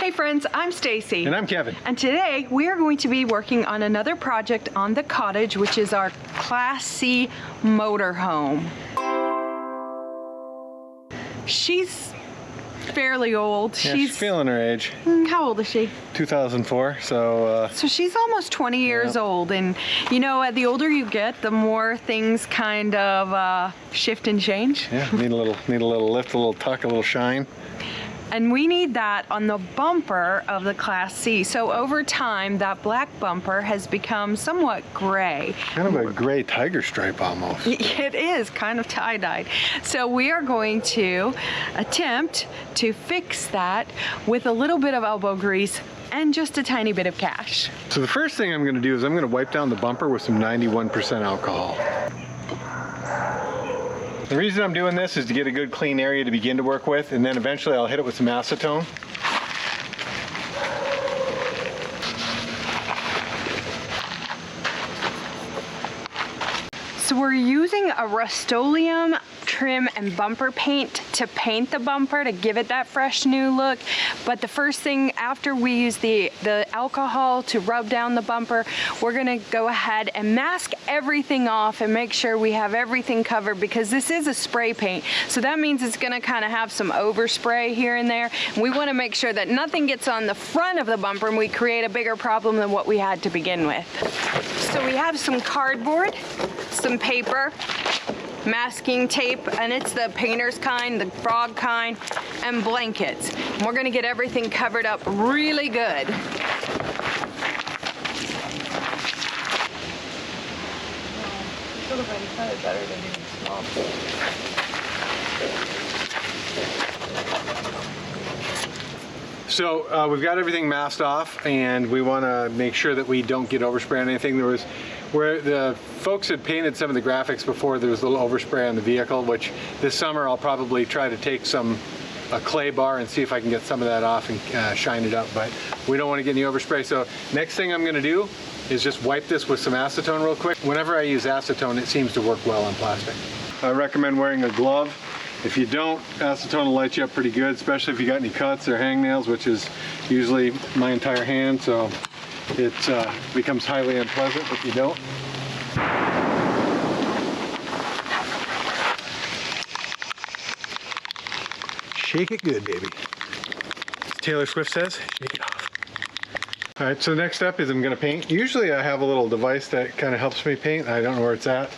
Hey friends, I'm Stacy. And I'm Kevin. And today we are going to be working on another project on the cottage, which is our Class C motorhome. She's fairly old. Yeah, she's feeling her age. How old is she? 2004, so she's almost 20 years old, and you know, the older you get, the more things kind of shift and change. Yeah, need a little lift, a little tuck, a little shine. And we need that on the bumper of the Class C. So over time, that black bumper has become somewhat gray. Kind of a gray tiger stripe almost. It is kind of tie-dyed. So we are going to attempt to fix that with a little bit of elbow grease and just a tiny bit of cash. So the first thing I'm going to do is I'm going to wipe down the bumper with some 91% alcohol. The reason I'm doing this is to get a good clean area to begin to work with, and then eventually I'll hit it with some acetone. So we're using a Rust-Oleum trim and bumper paint to paint the bumper to give it that fresh new look. But the first thing after we use the alcohol to rub down the bumper, we're gonna go ahead and mask everything off and make sure we have everything covered, because this is a spray paint. So that means it's gonna kind of have some overspray here and there. And we wanna make sure that nothing gets on the front of the bumper and we create a bigger problem than what we had to begin with. So we have some cardboard, some paper, masking tape, and it's the painter's kind, the frog kind, and blankets. And we're gonna get everything covered up really good. So we've got everything masked off, and we want to make sure that we don't get overspray on anything. There was, where the folks had painted some of the graphics before, there was a little overspray on the vehicle, which this summer I'll probably try to take a clay bar and see if I can get some of that off and shine it up, but we don't want to get any overspray. So next thing I'm going to do is just wipe this with some acetone real quick. Whenever I use acetone, it seems to work well on plastic. I recommend wearing a glove. If you don't, acetone will light you up pretty good, especially if you got any cuts or hangnails, which is usually my entire hand, so it becomes highly unpleasant if you don't. Shake it good, baby. As Taylor Swift says, shake it off. All right, so the next step is I'm gonna paint. Usually I have a little device that kind of helps me paint. I don't know where it's at.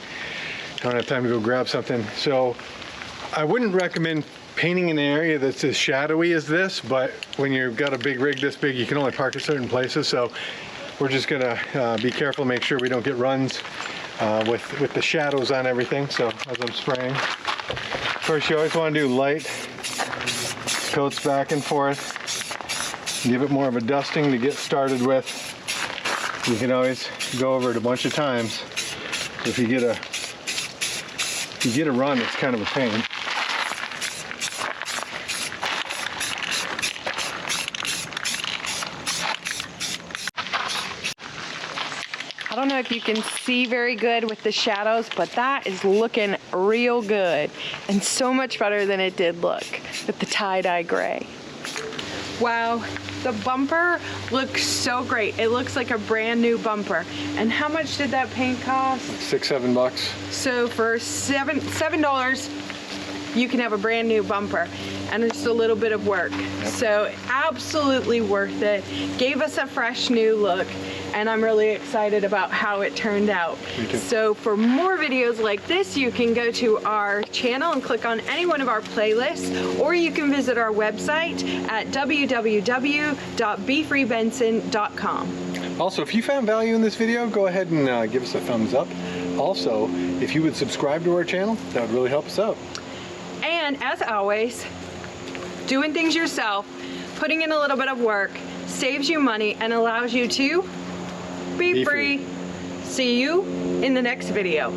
Don't have time to go grab something. So I wouldn't recommend painting in an area that's as shadowy as this, but when you've got a big rig this big, you can only park at certain places. So we're just gonna be careful, make sure we don't get runs with the shadows on everything. So as I'm spraying, of course, you always want to do light coats back and forth. Give it more of a dusting to get started with. You can always go over it a bunch of times. If you get a run, it's kind of a pain. I don't know if you can see very good with the shadows, but that is looking real good and so much better than it did look with the tie-dye gray. Wow, the bumper looks so great. It looks like a brand new bumper. And how much did that paint cost? $6, $7. So for $7, you can have a brand new bumper, and it's a little bit of work. Yep. So absolutely worth it. Gave us a fresh new look, and I'm really excited about how it turned out. Me too. So for more videos like this, you can go to our channel and click on any one of our playlists, or you can visit our website at www.befreebenson.com. Also, if you found value in this video, go ahead and give us a thumbs up. Also, if you would subscribe to our channel, that would really help us out. And as always, doing things yourself, putting in a little bit of work, saves you money and allows you to be free. See you in the next video.